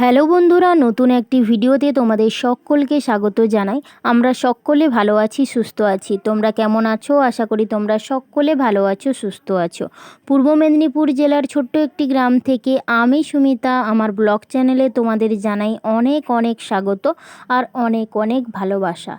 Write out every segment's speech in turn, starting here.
Hello বন্ধুরা, নতুন একটি ভিডিওতে তোমাদের সকলকে স্বাগত জানাই। আমরা সকলে ভালো আছি, সুস্থ আছি। তোমরা কেমন আছো? আশা করি তোমরা সকলে ভালো আছো, সুস্থ আছো। পূর্ব মেদিনীপুর জেলার ছোট্ট একটি গ্রাম থেকে আমি সুমিতা আমার ব্লগ চ্যানেলে তোমাদের জানাই অনেক অনেক স্বাগত আর অনেক অনেক ভালোবাসা।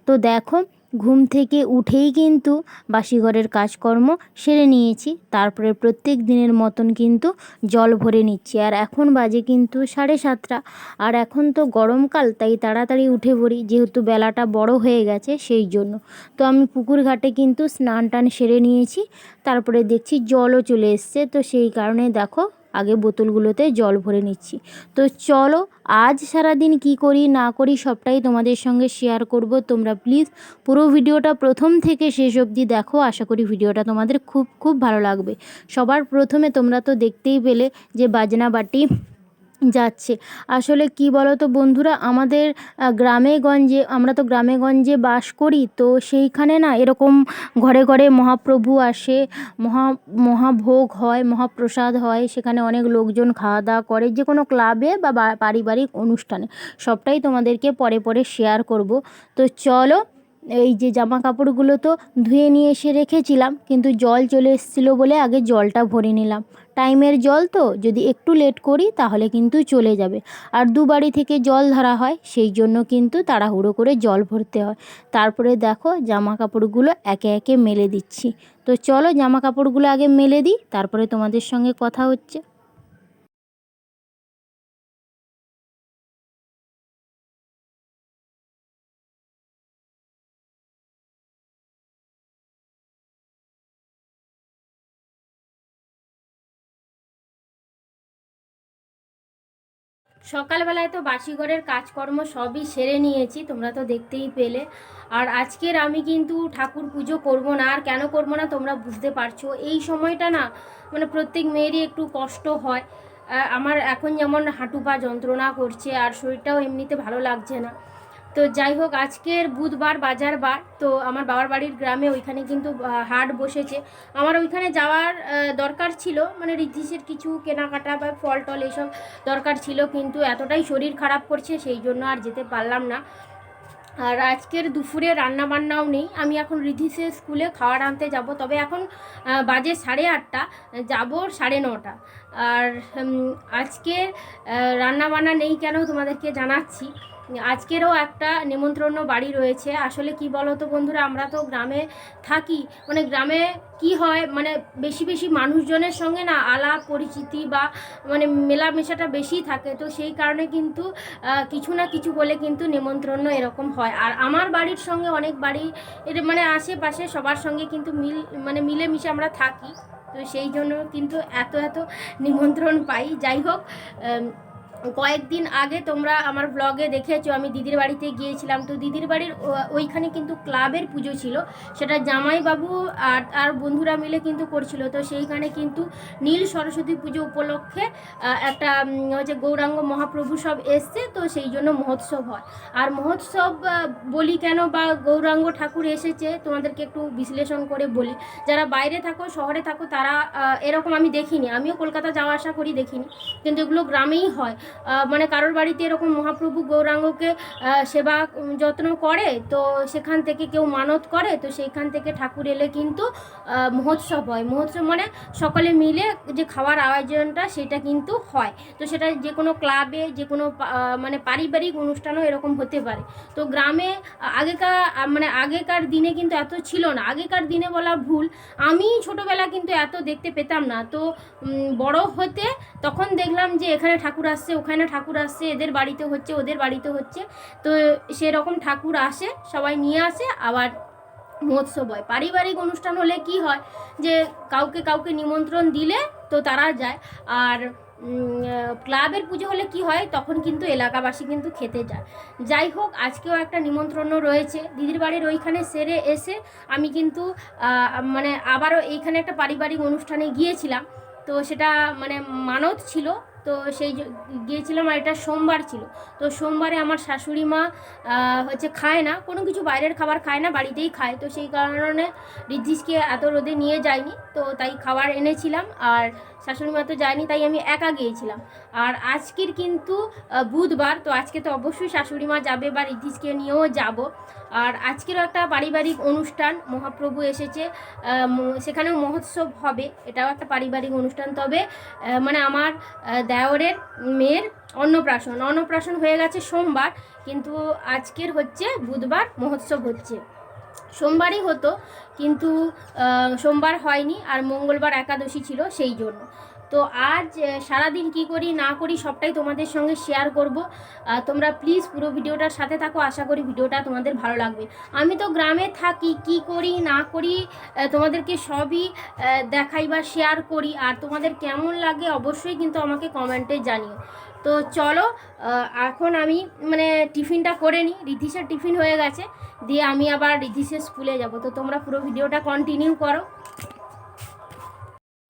তো দেখো, ঘুম থেকে উঠেই কিন্তু বাসিঘরের কাজকর্ম সেরে নিয়েছি। তারপরে প্রত্যেক দিনের মতন কিন্তু জল ভরে নিচ্ছি। আর এখন বাজে কিন্তু 7:30। আর এখন তো গরমকাল, তাই তাড়াতাড়ি উঠে পড়ি, যেহেতু বেলাটা বড় হয়ে গেছে সেই জন্য। তো আমি পুকুর ঘাটে কিন্তু স্নান টান সেরে নিয়েছি। তারপরে দেখছি জলও চলে এসছে, তো সেই কারণে দেখো আগে বোতলগুলোতে জল ভরে নিচ্ছি। তো চলো, আজ সারাদিন কি করি না করি সবটাই তোমাদের সঙ্গে শেয়ার করব। তোমরা প্লিজ পুরো ভিডিওটা প্রথম থেকে শেষ অবধি দেখো। আশা করি ভিডিওটা তোমাদের খুব খুব ভালো লাগবে। সবার প্রথমে তোমরা তো দেখতেই পেলে যে বাজনা বাটি যাচ্ছে। আসলে কি বলো তো বন্ধুরা, আমাদের গ্রামে গঞ্জে, আমরা তো গ্রামে গঞ্জে বাস করি, তো সেইখানে না এরকম ঘরে ঘরে মহাপ্রভু আসে, মহাভোগ হয়, মহাপ্রসাদ হয়। সেখানে অনেক লোকজন খাওয়া দাওয়া করে, যে কোনো ক্লাবে বা পারিবারিক অনুষ্ঠানে। সবটাই তোমাদেরকে পরে পরে শেয়ার করব। তো চলো, এই যে জামা কাপড়গুলো তো ধুয়ে নিয়ে এসে রেখেছিলাম, কিন্তু জল চলে এসেছিলো বলে আগে জলটা ভরে নিলাম। টাইমের জল তো, যদি একটু লেট করি তাহলে কিন্তু চলে যাবে। আর দুবাড়ি থেকে জল ধরা হয়, সেই জন্য কিন্তু তাড়াহুড়ো করে জল ভরতে হয়। তারপরে দেখো জামা কাপড়গুলো একে একে মেলে দিচ্ছি। তো চলো জামা কাপড়গুলো আগে মেলে দিই, তারপরে তোমাদের সঙ্গে কথা হচ্ছে। সকালবেলায় তো বাসিঘরের কাজকর্ম সবই সেরে নিয়েছি, তোমরা তো দেখতেই পেলে। আর আজকের আমি কিন্তু ঠাকুর পুজো করব না। আর কেন করব না তোমরা বুঝতে পারছো, এই সময়টা না মানে প্রত্যেক মেয়েরই একটু কষ্ট হয়। আমার এখন যেমন হাঁটু পা যন্ত্রণা করছে, আর শরীরটাও এমনিতে ভালো লাগছে না। তো যাই হোক, আজকের বুধবার, বাজার বার। তো আমার বাবার বাড়ির গ্রামে ওইখানে কিন্তু হাট বসেছে। আমার ওইখানে যাওয়ার দরকার ছিল, মানে রিদ্ধিসের কিছু কেনাকাটা বা ফল টল এইসব দরকার ছিল, কিন্তু এতটাই শরীর খারাপ করছে সেই জন্য আর যেতে পারলাম না। আর আজকের দুপুরে রান্না বান্নাও নেই। আমি এখন রিদ্ধিসের স্কুলে খাবার আনতে যাব, তবে এখন বাজে 8:30, যাব 9:30। আর আজকের রান্না বান্না নেই কেন তোমাদেরকে জানাচ্ছি। আজকেরও একটা নেমন্ত্রণ বাড়ি রয়েছে। আসলে কি বলো তো বন্ধুরা, আমরা তো গ্রামে থাকি, মানে গ্রামে কি হয়, মানে বেশি বেশি মানুষজনের সঙ্গে না আলাপ পরিচিতি বা মানে মেলামেশাটা বেশি থাকে। তো সেই কারণে কিন্তু কিছু না কিছু বলে কিন্তু নেমন্ত্রণ এরকম হয়। আর আমার বাড়ির সঙ্গে অনেক বাড়ি এর মানে আশেপাশে সবার সঙ্গে কিন্তু মিলেমিশে আমরা থাকি। তো সেই জন্য কিন্তু এত এত নিমন্ত্রণ পাই। যাই হোক, কয়েকদিন আগে তোমরা আমার ব্লগে দেখেছো আমি দিদির বাড়িতে গিয়েছিলাম। তো দিদির বাড়ির ওইখানে কিন্তু ক্লাবের পুজো ছিল, সেটা জামাইবাবু আর বন্ধুরা মিলে কিন্তু করছিল। তো সেইখানে কিন্তু নীল সরস্বতী পুজো উপলক্ষে একটা হচ্ছে গৌরাঙ্গ মহাপ্রভু সব এসছে, তো সেই জন্য মহোৎসব হয়। আর মহোৎসব বলি কেন, বা গৌরাঙ্গ ঠাকুর এসেছে তোমাদেরকে একটু বিশ্লেষণ করে বলি। যারা বাইরে থাকো, শহরে থাকো, তারা এরকম আমি দেখিনি, আমিও কলকাতা যাওয়া আসা করি দেখিনি, কিন্তু এগুলো গ্রামেই হয়। মানে কারোর বাড়িতে এরকম মহাপ্রভু গৌরাঙ্গকে সেবা যত্ন করে, তো সেখান থেকে কেউ মানত করে, তো সেইখান থেকে ঠাকুর এলে কিন্তু মহোৎসব হয়। মহোৎসব মানে সকলে মিলে যে খাওয়ার আয়োজনটা সেটা কিন্তু হয়। তো সেটা যে কোনো ক্লাবে, যে কোনো মানে পারিবারিক অনুষ্ঠানও এরকম হতে পারে। তো গ্রামে আগেকার দিনে কিন্তু এত ছিল না। আগেকার দিনে বলা ভুল, আমি ছোটোবেলা কিন্তু এত দেখতে পেতাম না। তো বড় হতে তখন দেখলাম যে এখানে ঠাকুর আসছে, ওখানে ঠাকুর আসছে, এদের বাড়িতে হচ্ছে, ওদের বাড়িতে হচ্ছে। তো সেরকম ঠাকুর আসে, সবাই নিয়ে আসে, আবার মহোৎসব হয়। পারিবারিক অনুষ্ঠান হলে কি হয় যে কাউকে কাউকে নিমন্ত্রণ দিলে তো তারা যায়। আর ক্লাবের পুজো হলে কি হয়, তখন কিন্তু এলাকাবাসী কিন্তু খেতে যায়। যাই হোক, আজকেও একটা নিমন্ত্রণ রয়েছে দিদির বাড়ির ওইখানে সেরে এসে আমি কিন্তু মানে আবারও এইখানে একটা পারিবারিক অনুষ্ঠানে গিয়েছিলাম। তো সেটা মানে মানত ছিল, তো সেই গিয়েছিলাম। আর এটা সোমবার ছিল। তো সোমবারে আমার শাশুড়ি মা হচ্ছে খায় না, কোনো কিছু বাইরের খাবার খায় না, বাড়িতেই খায়। তো সেই কারণে রিদ্ধিসকে এত রোদে নিয়ে যায়নি, তো তাই খাবার এনেছিলাম। আর শাশুড়ি মা তো যায়নি, তাই আমি একা গিয়েছিলাম। আর আজকের কিন্তু বুধবার, তো আজকে তো অবশ্যই শাশুড়ি মা যাবে বা রিদ্ধিসকে নিয়েও যাব। আর আজকেরও একটা পারিবারিক অনুষ্ঠান, মহাপ্রভু এসেছে, সেখানেও মহোৎসব হবে, এটাও একটা পারিবারিক অনুষ্ঠান। তবে মানে আমার দেওরের মেয়ের অন্নপ্রাশন হয়ে গেছে সোমবার, কিন্তু আজকের হচ্ছে বুধবার মহোৎসব হচ্ছে। সোমবারই হতো, কিন্তু সোমবার হয়নি, আর মঙ্গলবার একাদশী ছিল, সেই জন্য। তো আজ সারাদিন কি করি না করি সবটাই তোমাদের সঙ্গে শেয়ার করব। তোমরা প্লিজ পুরো ভিডিওটার সাথে থাকো, আশা করি ভিডিওটা তোমাদের ভালো লাগবে। আমি তো গ্রামে থাকি, কি করি না করি তোমাদেরকে সবই দেখাই বা শেয়ার করি। আর তোমাদের কেমন লাগে অবশ্যই কিন্তু আমাকে কমেন্টে জানিও। তো চলো, এখন আমি মানে টিফিনটা করে নিই। রিদ্ধিসের টিফিন হয়ে গেছে, দিয়ে আমি আবার রিদ্ধিসের স্কুলে যাব। তো তোমরা পুরো ভিডিওটা কন্টিনিউ করো।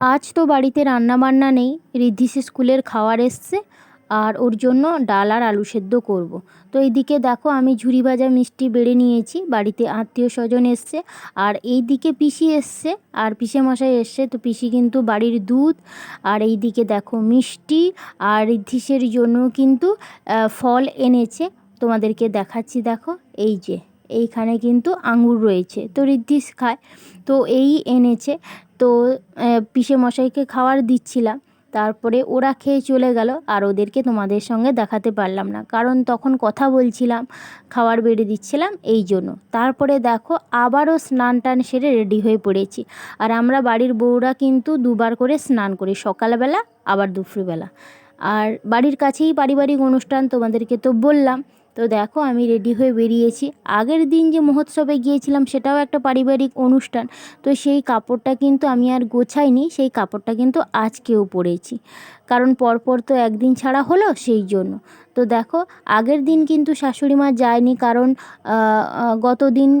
আজ তো বাড়িতে রান্না বান্না নেই, রিদ্ধিস স্কুলের খাবার এসছে আর ওর জন্য ডাল আর আলু সেদ্ধ করব। তো এইদিকে দেখো আমি ঝুরি ভাজা মিষ্টি বেড়ে নিয়েছি, বাড়িতে আত্মীয় স্বজন এসছে। আর এইদিকে পিসি এসছে আর পিসে মশাই এসছে, তো পিসি কিন্তু বাড়ির দুধ আর এইদিকে দেখো মিষ্টি আর রিদ্ধিসের জন্য কিন্তু ফল এনেছে। তোমাদেরকে দেখাচ্ছি, দেখো এই যে এইখানে কিন্তু আঙুর রয়েছে, তো রিদ্ধিস খায়, তো এই এনেছে। তো পিসে মশাইকে খাবার দিচ্ছিলাম, তারপরে ওরা খেয়ে চলে গেল আর ওদেরকে তোমাদের সঙ্গে দেখাতে পারলাম না, কারণ তখন কথা বলছিলাম, খাবার বেড়ে দিচ্ছিলাম, এই জন্য। তারপরে দেখো আবারও স্নান টান সেরে রেডি হয়ে পড়েছি। আর আমরা বাড়ির বউরা কিন্তু দুবার করে স্নান করি, সকালবেলা আবার দুপুরবেলা। আর বাড়ির কাছেই পারিবারিক অনুষ্ঠান, তোমাদেরকে তো বললাম। তো দেখো আমি রেডি হয়ে বেরিয়েছি। আগের দিন যে মহোৎসবে গিয়েছিলাম সেটাও একটা পারিবারিক অনুষ্ঠান, তো সেই কাপড়টা কিন্তু আমি আর গোছাইনি, সেই কাপড়টা কিন্তু আজকেও পরেছি, কারণ পরপর তো একদিন ছাড়া হলো, সেই জন্য। তো দেখো আগের দিন কিন্তু শাশুড়ি মা যায়নি, কারণ গত দিন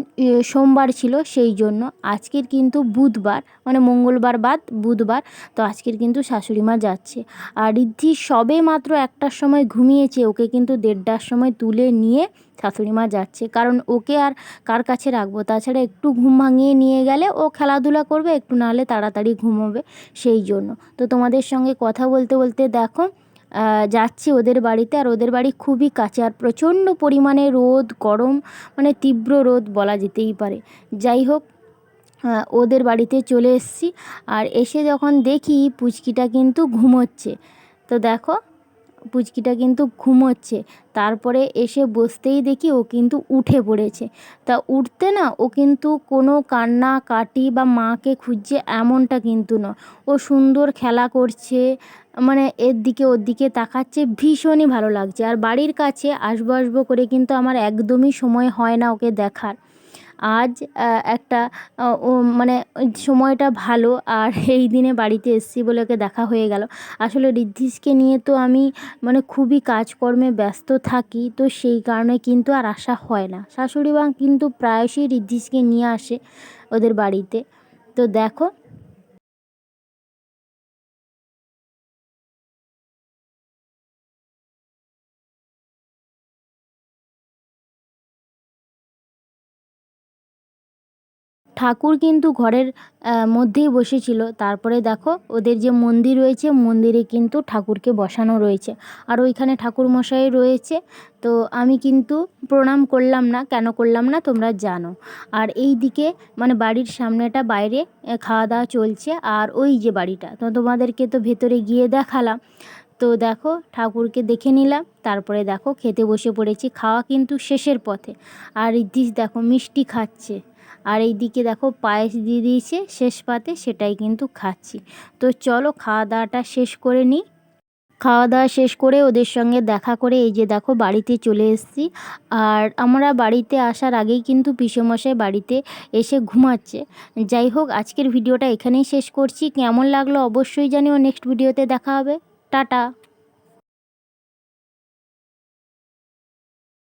সোমবার ছিল, সেই জন্য। আজকের কিন্তু বুধবার, মানে মঙ্গলবার বাদ বুধবার, তো আজকের কিন্তু শাশুড়ি মা যাচ্ছে। আর রিদ্ধি সবে মাত্র 1টার সময় ঘুমিয়েছে, ওকে কিন্তু 1:30টার সময় তুলে নিয়ে শাশুড়ি মা যাচ্ছে, কারণ ওকে আর কার কাছে রাখবো, তাছাড়া একটু ঘুম ভাঙিয়ে নিয়ে গেলে ও খেলাধুলা করবে, একটু নাহলে তাড়াতাড়ি ঘুমোবে, সেই জন্য। তো তোমাদের সঙ্গে কথা বলতে বলতে দেখো যাচ্ছি ওদের বাড়িতে। আর ওদের বাড়ি খুবই কাছে, আর প্রচণ্ড পরিমাণে রোদ, গরম, মানে তীব্র রোদ বলা যেতেই পারে। যাই হোক, ওদের বাড়িতে চলে এসেছি। আর এসে যখন দেখি পুচকিটা কিন্তু ঘুমোচ্ছে, তো দেখো পুচকিটা কিন্তু ঘুমোচ্ছে। তারপরে এসে বসতেই দেখি ও কিন্তু উঠে পড়েছে। তা উঠতে না, ও কিন্তু কোনো কান্না কাটি বা মাকে খুঁজছে এমনটা কিন্তু নয়, ও সুন্দর খেলা করছে, মানে এর দিকে ওর দিকে তাকাচ্ছে, ভীষণই ভালো লাগছে। আর বাড়ির কাছে আসবো আসবো করে কিন্তু আমার একদমই সময় হয় না ওকে দেখার। আজ একটা ও মানে সময়টা ভালো, আর এই দিনে বাড়িতে এসেছি বলে ওকে দেখা হয়ে গেল। আসলে রিদ্ধিসকে নিয়ে তো আমি মানে খুবই কাজকর্মে ব্যস্ত থাকি, তো সেই কারণে কিন্তু আর আসা হয় না। শাশুড়ি মা কিন্তু প্রায়শই রিদ্ধিসকে নিয়ে আসে ওদের বাড়িতে। তো দেখো ঠাকুর কিন্তু ঘরের মধ্যেই বসেছিল। তারপরে দেখো ওদের যে মন্দির রয়েছে, মন্দিরে কিন্তু ঠাকুরকে বসানো রয়েছে, আর ওইখানে ঠাকুর মশাই রয়েছে। তো আমি কিন্তু প্রণাম করলাম না, কেন করলাম না তোমরা জানো। আর এই দিকে মানে বাড়ির সামনেটা বাইরে খাওয়া দাওয়া চলছে, আর ওই যে বাড়িটা, তো তোমাদেরকে তো ভেতরে গিয়ে দেখালাম। তো দেখো ঠাকুরকে দেখে নিলাম, তারপরে দেখো খেতে বসে পড়েছি, খাওয়া কিন্তু শেষের পথে। আর রিদ্ধিস দেখো মিষ্টি খাচ্ছে, আর এই দিকে দেখো পায়েস দিয়ে দিয়েছে শেষ পাতে, সেটাই কিন্তু খাচ্ছি। তো চলো খাওয়া দাওয়াটা শেষ করে নিই। খাওয়া দাওয়া শেষ করে ওদের সঙ্গে দেখা করে এই যে দেখো বাড়িতে চলে এসেছি। আর আমরা বাড়িতে আসার আগেই কিন্তু পিসেমশাই বাড়িতে এসে ঘুমাচ্ছে। যাই হোক, আজকের ভিডিওটা এখানেই শেষ করছি। কেমন লাগলো অবশ্যই জানিও। নেক্সট ভিডিওতে দেখা হবে। টাটা।